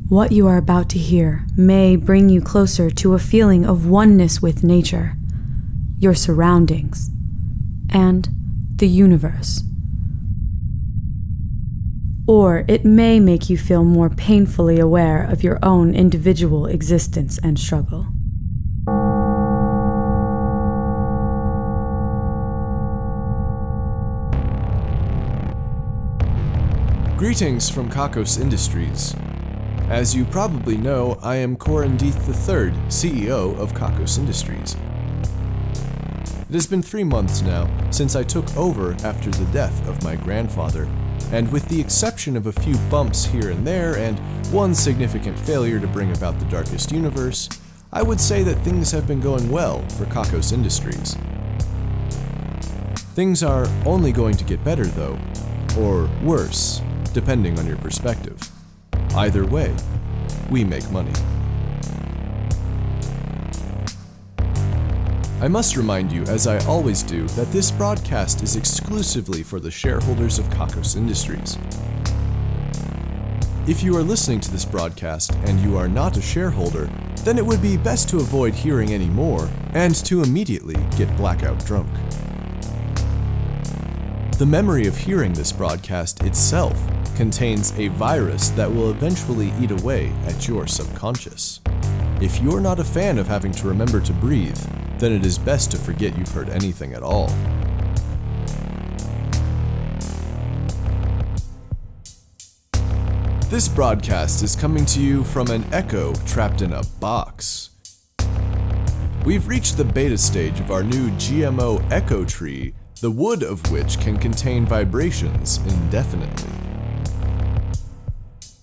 What you are about to hear may bring you closer to a feeling of oneness with nature, your surroundings, and the universe. Or it may make you feel more painfully aware of your own individual existence and struggle. Greetings from Kakos Industries. As you probably know, I am Kakulantis III, CEO of Kakos Industries. It has been 3 months now since I took over after the death of my grandfather, and with the exception of a few bumps here and there and one significant failure to bring about the darkest universe, I would say that things have been going well for Kakos Industries. Things are only going to get better though, or worse, depending on your perspective. Either way, we make money. I must remind you, as I always do, that this broadcast is exclusively for the shareholders of Kakos Industries. If you are listening to this broadcast and you are not a shareholder, then it would be best to avoid hearing any more and to immediately get blackout drunk. The memory of hearing this broadcast itself contains a virus that will eventually eat away at your subconscious. If you're not a fan of having to remember to breathe, then it is best to forget you've heard anything at all. This broadcast is coming to you from an echo trapped in a box. We've reached the beta stage of our new GMO echo tree, the wood of which can contain vibrations indefinitely.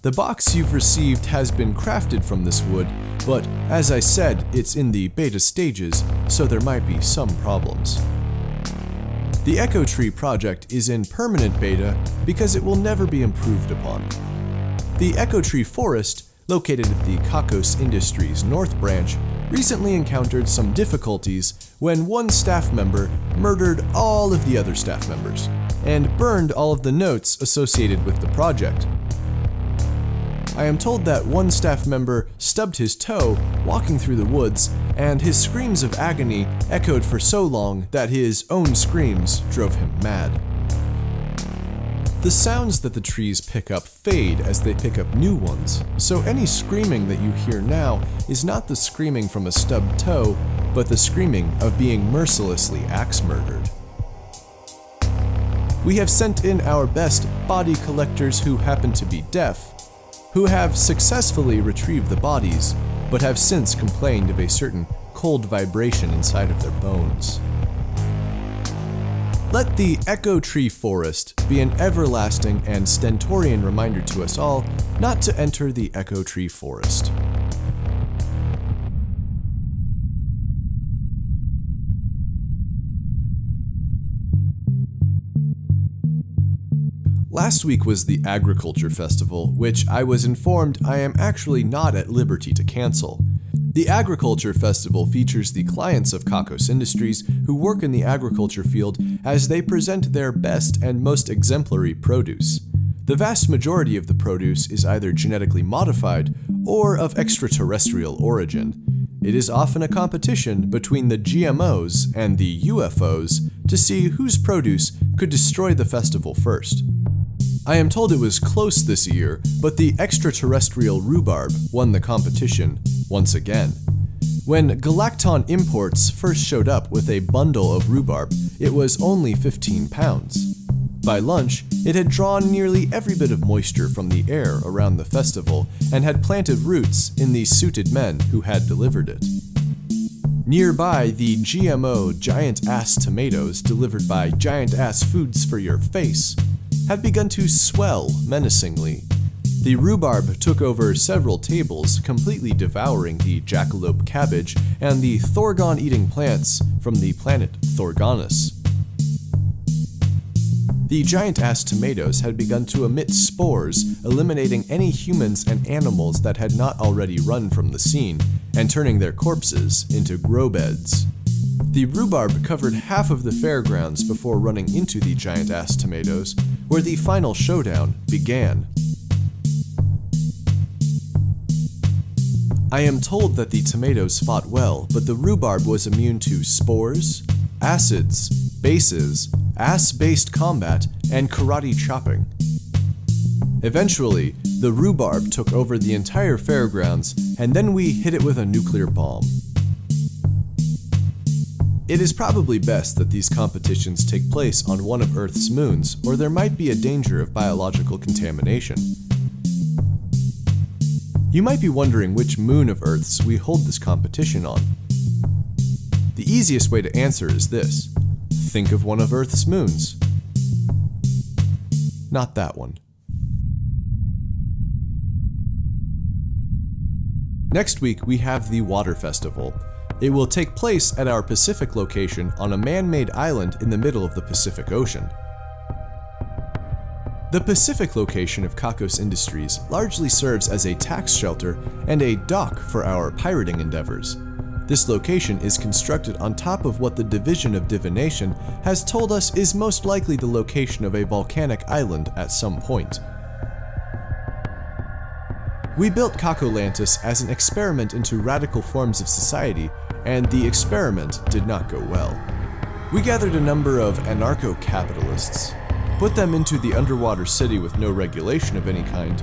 The box you've received has been crafted from this wood, but as I said, it's in the beta stages, so there might be some problems. The Echo Tree project is in permanent beta because it will never be improved upon. The Echo Tree Forest, located at the Kakos Industries North Branch, recently encountered some difficulties when one staff member murdered all of the other staff members and burned all of the notes associated with the project. I am told that one staff member stubbed his toe walking through the woods, and his screams of agony echoed for so long that his own screams drove him mad. The sounds that the trees pick up fade as they pick up new ones, so any screaming that you hear now is not the screaming from a stubbed toe, but the screaming of being mercilessly axe murdered. We have sent in our best body collectors who happen to be deaf, who have successfully retrieved the bodies, but have since complained of a certain cold vibration inside of their bones. Let the Echo Tree Forest be an everlasting and stentorian reminder to us all not to enter the Echo Tree Forest. Last week was the Agriculture Festival, which I was informed I am actually not at liberty to cancel. The Agriculture Festival features the clients of Kakos Industries who work in the agriculture field as they present their best and most exemplary produce. The vast majority of the produce is either genetically modified or of extraterrestrial origin. It is often a competition between the GMOs and the UFOs to see whose produce could destroy the festival first. I am told it was close this year, but the extraterrestrial rhubarb won the competition once again. When Galacton Imports first showed up with a bundle of rhubarb, it was only 15 pounds. By lunch, it had drawn nearly every bit of moisture from the air around the festival and had planted roots in the suited men who had delivered it. Nearby, the GMO giant-ass tomatoes delivered by Giant-Ass Foods for Your Face had begun to swell menacingly. The rhubarb took over several tables, completely devouring the jackalope cabbage and the Thorgon-eating plants from the planet Thorgonus. The giant-ass tomatoes had begun to emit spores, eliminating any humans and animals that had not already run from the scene, and turning their corpses into grow beds. The rhubarb covered half of the fairgrounds before running into the giant-ass tomatoes, where the final showdown began. I am told that the tomatoes fought well, but the rhubarb was immune to spores, acids, bases, ass-based combat, and karate chopping. Eventually, the rhubarb took over the entire fairgrounds, and then we hit it with a nuclear bomb. It is probably best that these competitions take place on one of Earth's moons, or there might be a danger of biological contamination. You might be wondering which moon of Earth's we hold this competition on. The easiest way to answer is this: think of one of Earth's moons. Not that one. Next week, we have the Water Festival. It will take place at our Pacific location on a man-made island in the middle of the Pacific Ocean. The Pacific location of Kakos Industries largely serves as a tax shelter and a dock for our pirating endeavors. This location is constructed on top of what the Division of Desperation has told us is most likely the location of a volcanic island at some point. We built Kakolantis as an experiment into radical forms of society, and the experiment did not go well. We gathered a number of anarcho-capitalists, put them into the underwater city with no regulation of any kind,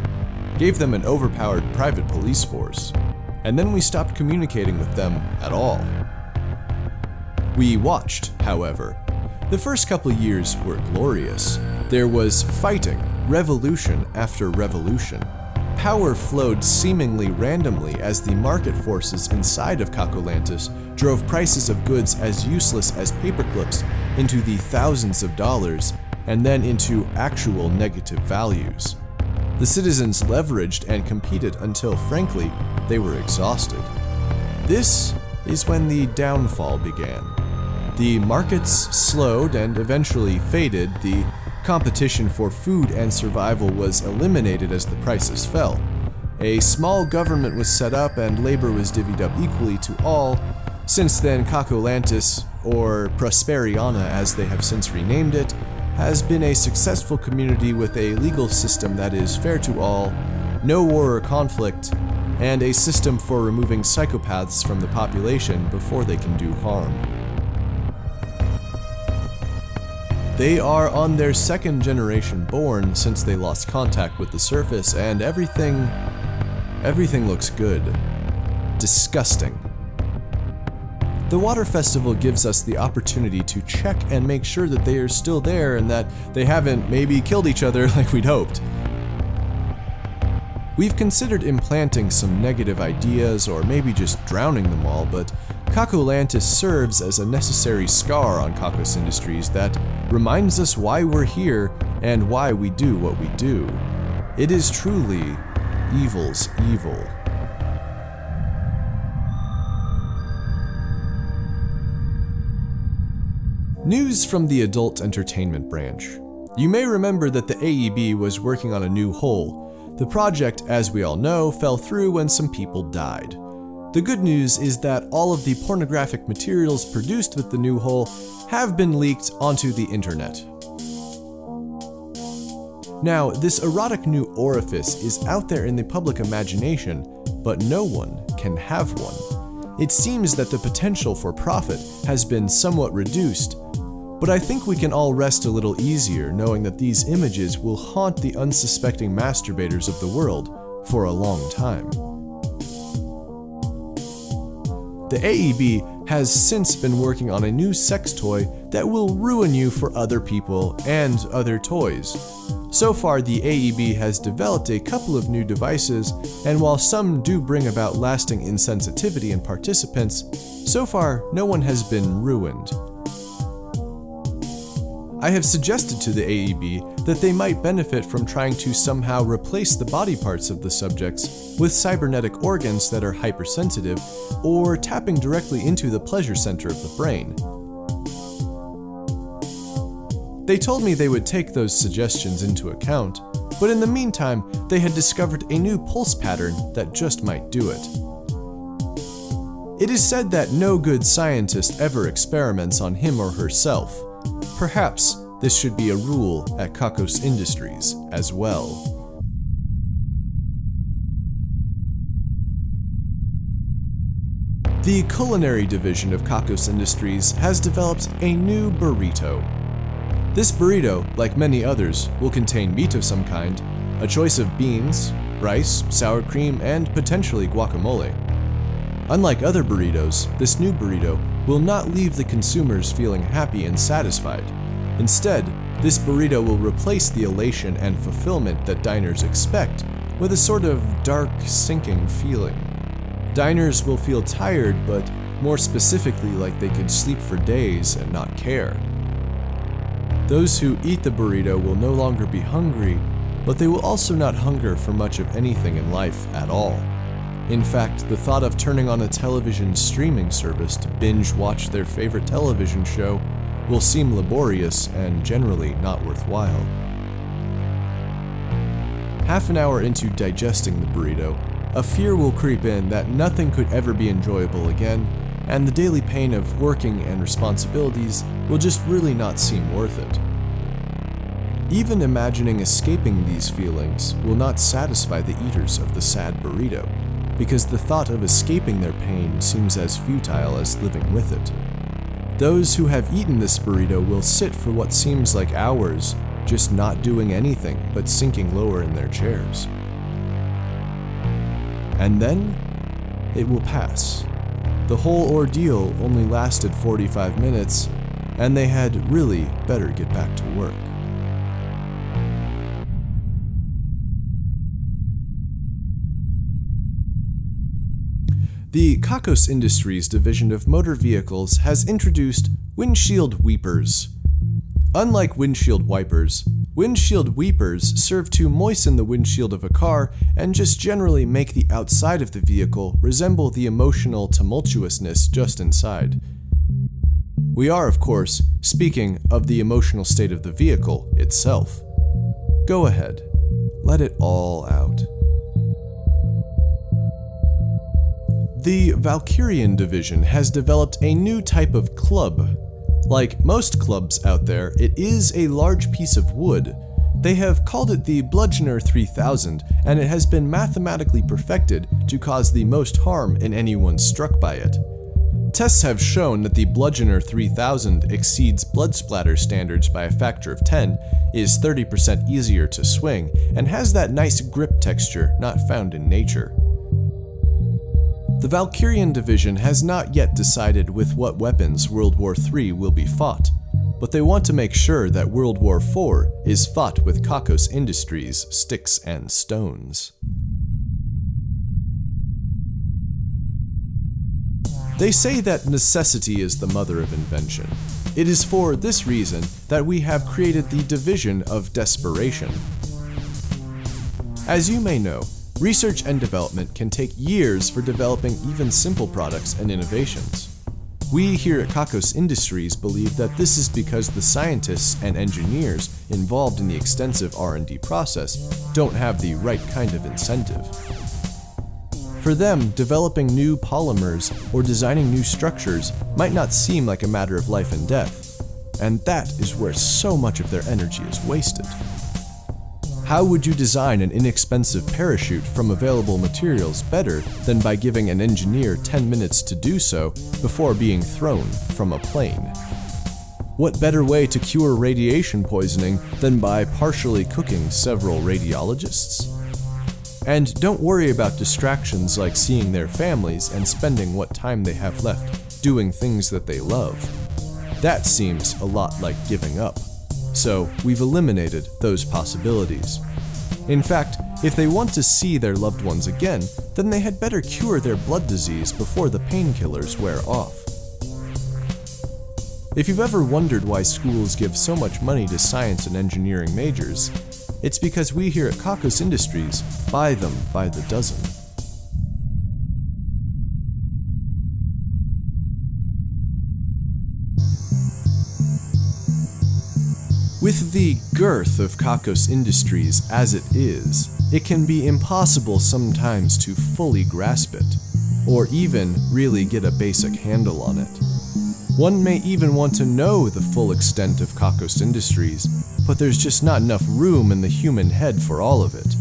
gave them an overpowered private police force, and then we stopped communicating with them at all. We watched, however. The first couple years were glorious. There was fighting, revolution after revolution. Power flowed seemingly randomly as the market forces inside of Kakulantis drove prices of goods as useless as paperclips into the thousands of dollars, and then into actual negative values. The citizens leveraged and competed until, frankly, they were exhausted. This is when the downfall began. The markets slowed and eventually faded. The competition for food and survival was eliminated as the prices fell. A small government was set up and labor was divvied up equally to all. Since then, Kakolantis, or Prosperiana as they have since renamed it, has been a successful community with a legal system that is fair to all, no war or conflict, and a system for removing psychopaths from the population before they can do harm. They are on their second generation born since they lost contact with the surface, and everything looks good. Disgusting. The Water Festival gives us the opportunity to check and make sure that they are still there and that they haven't maybe killed each other like we'd hoped. We've considered implanting some negative ideas or maybe just drowning them all, but Kakulantis serves as a necessary scar on Kakos Industries that reminds us why we're here and why we do what we do. It is truly evil's evil. News from the adult entertainment branch. You may remember that the AEB was working on a new hull. The project, as we all know, fell through when some people died. The good news is that all of the pornographic materials produced with the new hull have been leaked onto the internet. Now, this erotic new orifice is out there in the public imagination, but no one can have one. It seems that the potential for profit has been somewhat reduced, but I think we can all rest a little easier knowing that these images will haunt the unsuspecting masturbators of the world for a long time. The AEB has since been working on a new sex toy that will ruin you for other people and other toys. So far, the AEB has developed a couple of new devices, and while some do bring about lasting insensitivity in participants, so far no one has been ruined. I have suggested to the AEB that they might benefit from trying to somehow replace the body parts of the subjects with cybernetic organs that are hypersensitive, or tapping directly into the pleasure center of the brain. They told me they would take those suggestions into account, but in the meantime, they had discovered a new pulse pattern that just might do it. It is said that no good scientist ever experiments on him or herself. Perhaps this should be a rule at Kakos Industries as well. The Culinary Division of Kakos Industries has developed a new burrito. This burrito, like many others, will contain meat of some kind, a choice of beans, rice, sour cream, and potentially guacamole. Unlike other burritos, this new burrito will not leave the consumers feeling happy and satisfied. Instead, this burrito will replace the elation and fulfillment that diners expect with a sort of dark, sinking feeling. Diners will feel tired, but more specifically like they could sleep for days and not care. Those who eat the burrito will no longer be hungry, but they will also not hunger for much of anything in life at all. In fact, the thought of turning on a television streaming service to binge watch their favorite television show will seem laborious and generally not worthwhile. Half an hour into digesting the burrito, a fear will creep in that nothing could ever be enjoyable again, and the daily pain of working and responsibilities will just really not seem worth it. Even imagining escaping these feelings will not satisfy the eaters of the Sad Burrito, because the thought of escaping their pain seems as futile as living with it. Those who have eaten this burrito will sit for what seems like hours, just not doing anything but sinking lower in their chairs. And then, it will pass. The whole ordeal only lasted 45 minutes, and they had really better get back to work. The Kakos Industries division of motor vehicles has introduced windshield weepers. Unlike windshield wipers, windshield weepers serve to moisten the windshield of a car and just generally make the outside of the vehicle resemble the emotional tumultuousness just inside. We are, of course, speaking of the emotional state of the vehicle itself. Go ahead, let it all out. The Valkyrian division has developed a new type of club. Like most clubs out there, it is a large piece of wood. They have called it the Bludgeoner 3000, and it has been mathematically perfected to cause the most harm in anyone struck by it. Tests have shown that the Bludgeoner 3000 exceeds blood splatter standards by a factor of 10, is 30% easier to swing, and has that nice grip texture not found in nature. The Valkyrian division has not yet decided with what weapons World War III will be fought, but they want to make sure that World War IV is fought with Kakos Industries' sticks and stones. They say that necessity is the mother of invention. It is for this reason that we have created the Division of Desperation. As you may know, research and development can take years for developing even simple products and innovations. We here at Kakos Industries believe that this is because the scientists and engineers involved in the extensive R&D process don't have the right kind of incentive. For them, developing new polymers or designing new structures might not seem like a matter of life and death, and that is where so much of their energy is wasted. How would you design an inexpensive parachute from available materials better than by giving an engineer 10 minutes to do so before being thrown from a plane? What better way to cure radiation poisoning than by partially cooking several radiologists? And don't worry about distractions like seeing their families and spending what time they have left doing things that they love. That seems a lot like giving up. So we've eliminated those possibilities. In fact, if they want to see their loved ones again, then they had better cure their blood disease before the painkillers wear off. If you've ever wondered why schools give so much money to science and engineering majors, it's because we here at Kakos Industries buy them by the dozen. With the girth of Kakos Industries as it is, it can be impossible sometimes to fully grasp it, or even really get a basic handle on it. One may even want to know the full extent of Kakos Industries, but there's just not enough room in the human head for all of it.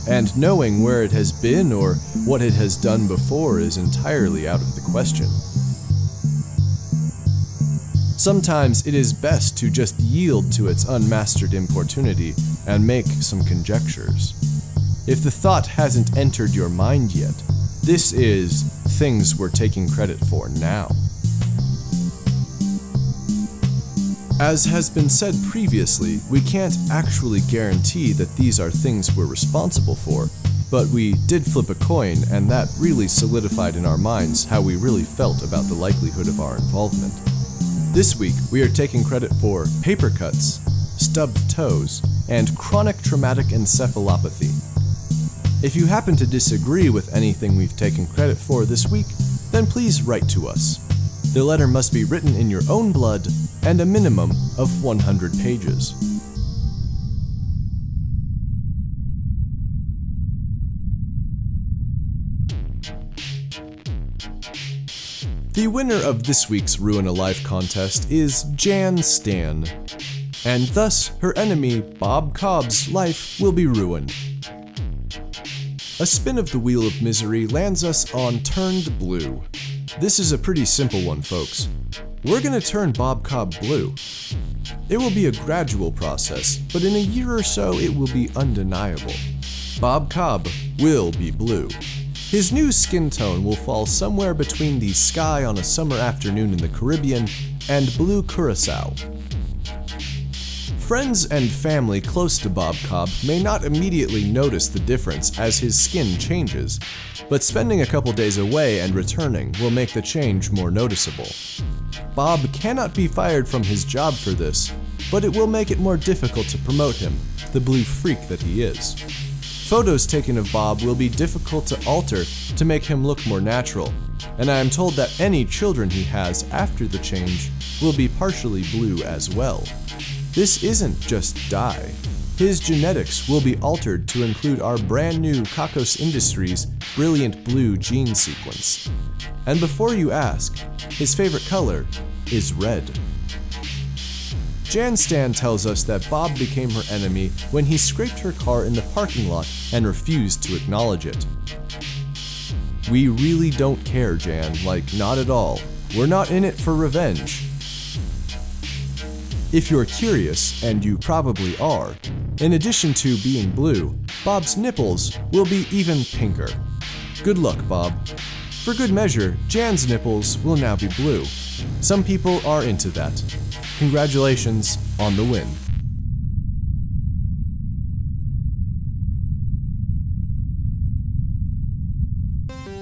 And knowing where it has been or what it has done before is entirely out of the question. Sometimes it is best to just yield to its unmastered importunity and make some conjectures. If the thought hasn't entered your mind yet, this is things we're taking credit for now. As has been said previously, we can't actually guarantee that these are things we're responsible for, but we did flip a coin, and that really solidified in our minds how we really felt about the likelihood of our involvement. This week, we are taking credit for paper cuts, stubbed toes, and chronic traumatic encephalopathy. If you happen to disagree with anything we've taken credit for this week, then please write to us. The letter must be written in your own blood and a minimum of 100 pages. The winner of this week's Ruin a Life contest is Jan Stan, and thus her enemy Bob Cobb's life will be ruined. A spin of the Wheel of Misery lands us on Turned Blue. This is a pretty simple one, folks. We're gonna turn Bob Cobb blue. It will be a gradual process, but in a year or so it will be undeniable. Bob Cobb will be blue. His new skin tone will fall somewhere between the sky on a summer afternoon in the Caribbean and blue Curacao. Friends and family close to Bob Cobb may not immediately notice the difference as his skin changes, but spending a couple days away and returning will make the change more noticeable. Bob cannot be fired from his job for this, but it will make it more difficult to promote him, the blue freak that he is. Photos taken of Bob will be difficult to alter to make him look more natural, and I am told that any children he has after the change will be partially blue as well. This isn't just dye. His genetics will be altered to include our brand new Kakos Industries brilliant blue gene sequence. And before you ask, his favorite color is red. Jan Stan tells us that Bob became her enemy when he scraped her car in the parking lot and refused to acknowledge it. We really don't care, Jan, like not at all. We're not in it for revenge. If you're curious, and you probably are, in addition to being blue, Bob's nipples will be even pinker. Good luck, Bob. For good measure, Jan's nipples will now be blue. Some people are into that. Congratulations on the win.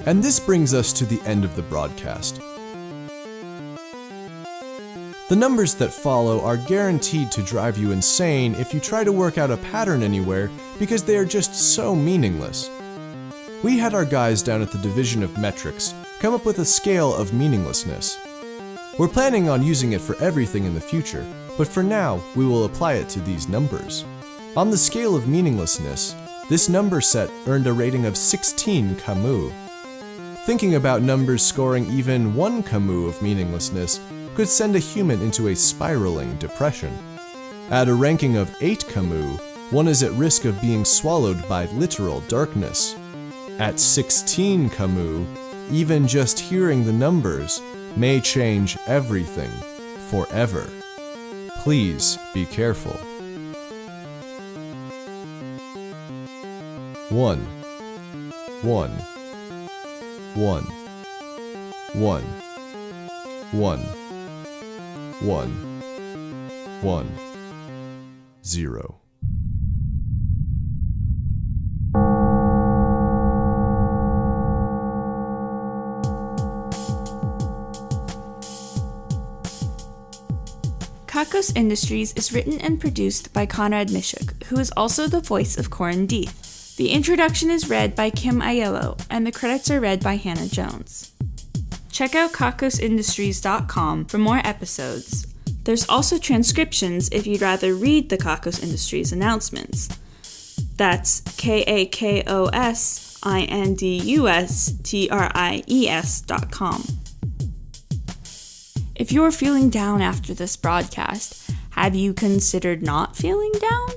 And this brings us to the end of the broadcast. The numbers that follow are guaranteed to drive you insane if you try to work out a pattern anywhere because they are just so meaningless. We had our guys down at the Division of Metrics come up with a scale of meaninglessness. We're planning on using it for everything in the future, but for now, we will apply it to these numbers. On the scale of meaninglessness, this number set earned a rating of 16 Camus. Thinking about numbers scoring even 1 Camus of meaninglessness could send a human into a spiraling depression. At a ranking of 8 Camus, one is at risk of being swallowed by literal darkness. At 16 Camus, even just hearing the numbers may change everything forever. Please be careful. 1 1 1 1 1 1 1 0. Kakos Industries is written and produced by Conrad Mishuk, who is also the voice of Corin Deeth. The introduction is read by Kim Aiello, and the credits are read by Hannah Jones. Check out kakosindustries.com for more episodes. There's also transcriptions if you'd rather read the Kakos Industries announcements. That's KAKOSINDUSTRIES.com. If you're feeling down after this broadcast, have you considered not feeling down?